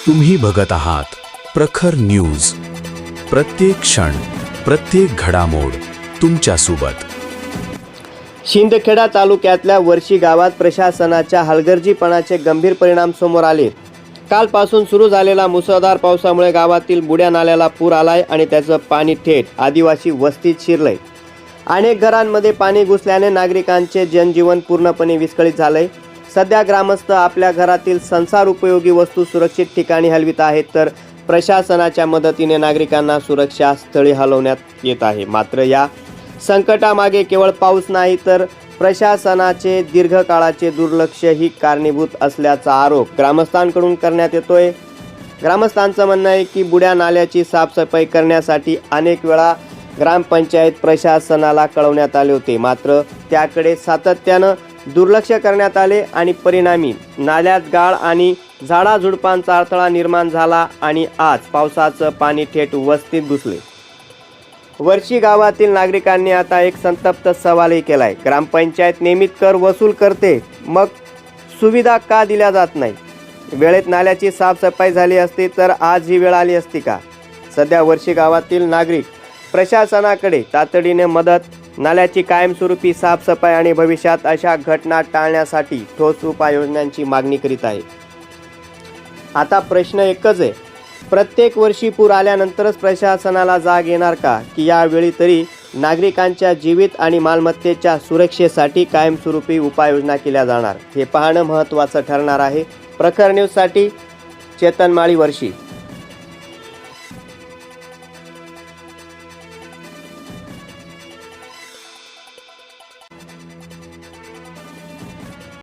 तुम्ही बघत आहात प्रखर न्यूज. प्रत्येक क्षण, प्रत्येक घडामोड तुमच्या सोबत. शिंदखेडा तालुक्यातल्या वर्शी गावात प्रशासनाच्या हलगर्जीपणाचे गंभीर परिणाम समोर आले. कालपासून सुरू झालेला मुसळधार पावसामुळे गावातील बुड्या नाल्याला पूर आलाय आणि त्याचं पाणी थेट आदिवासी वस्तीत शिरलंय. अनेक घरांमध्ये पाणी घुसल्याने नागरिकांचे जनजीवन पूर्णपणे विस्कळीत झालंय. सध्या ग्रामस्थ आपल्या घरातील संसार उपयोगी वस्तू सुरक्षित ठिकाणी हलवित आहेत, तर प्रशासनाच्या मदतीने नागरिकांना सुरक्षा स्थळी हलवण्यात येत आहे. मात्र या संकटामागे केवळ पाऊस नाही तर प्रशासनाचे दीर्घकाळाचे दुर्लक्षही कारणीभूत असल्याचा आरोप ग्रामस्थांकडून करण्यात येतोय. ग्रामस्थांचं म्हणणं आहे की बुड्या नाल्याची साफसफाई करण्यासाठी अनेक वेळा ग्रामपंचायत प्रशासनाला कळवण्यात आले होते, मात्र त्याकडे सातत्यानं दुर्लक्ष करण्यात आले आणि परिणामी नाल्यात गाळ आणि झाडाझुडपांचा अडथळा निर्माण झाला आणि आज पावसाचं पाणी थेट वस्तीत घुसले. वर्शी गावातील नागरिकांनी आता एक संतप्त सवालही केलाय. ग्रामपंचायत नियमित कर वसूल करते, मग सुविधा का दिल्या जात नाही? वेळेत नाल्याची साफसफाई झाली असती तर आज ही वेळ आली असती का? सध्या वर्शी गावातील नागरिक प्रशासनाकडे तातडीने मदत, नाल्याची कायमस्वरूपी साफसफाई आणि भविष्यात अशा घटना टाळण्यासाठी ठोस उपाययोजनांची मागणी करीत आहे. आता प्रश्न एकच आहे, प्रत्येक वर्षी पूर आल्यानंतरच प्रशासनाला जाग येणार का, की यावेळी तरी नागरिकांच्या जीवित आणि मालमत्तेच्या सुरक्षेसाठी कायमस्वरूपी उपाययोजना केल्या जाणार? हे पाहणं महत्त्वाचं ठरणार आहे. प्रखर न्यूजसाठी चेतन माळी, वर्शी.